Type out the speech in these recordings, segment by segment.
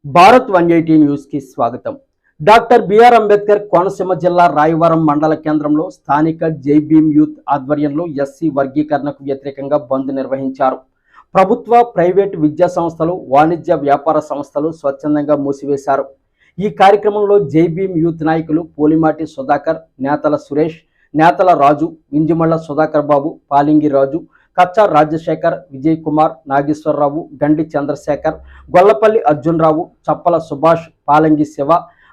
Bharat 180 news కి స్వాగతం. Doctor BR Ambedkar Konaseema జిల్లా రాయవరం మండల కేంద్రంలో స్థానిక జై భీమ్ యూత్ ఆధ్వర్యంలో ఎస్సీ వర్గీకరణకు వ్యతిరేకంగా బంద్ నిర్వహించారు. ప్రభుత్వ, ప్రైవేటు విద్యా సంస్థలు, వాణిజ్య వ్యాపార సంస్థలు స్వచ్ఛందంగా మూసివేశారు. ఈ కార్యక్రమంలో జై భీమ్ యూత్ నాయకులు పోలిమాటి సుధాకర్, నేతల సురేష్, నేతల రాజు, వింజమళ్ళ సుధాకర్ బాబు, పాలింగి రాజు, కచ్చా రాజశేఖర్, విజయ్ కుమార్, నాగేశ్వరరావు, గండి చంద్రశేఖర్, గొల్లపల్లి అర్జునరావు, చప్పల సుభాష్, పాలంగి శివ,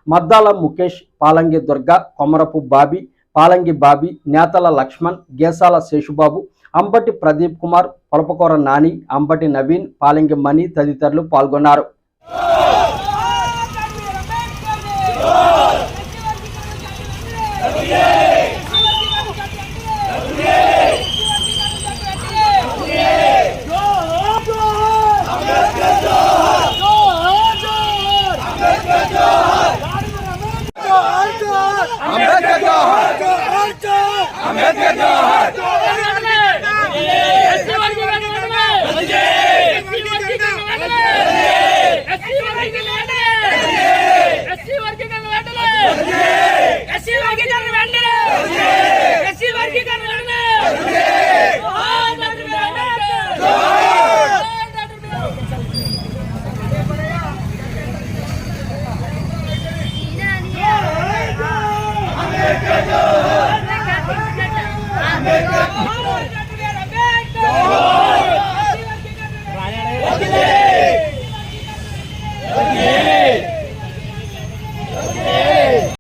మద్దాల ముఖేష్, పాలంగి దుర్గా, కొమరపు బాబీ, పాలంగి బాబీ, నేతల లక్ష్మణ్, గేసాల శేషుబాబు, అంబటి ప్రదీప్ కుమార్, పొలపకూర నాని, అంబటి నవీన్, పాలంగి మణి తదితరులు పాల్గొన్నారు.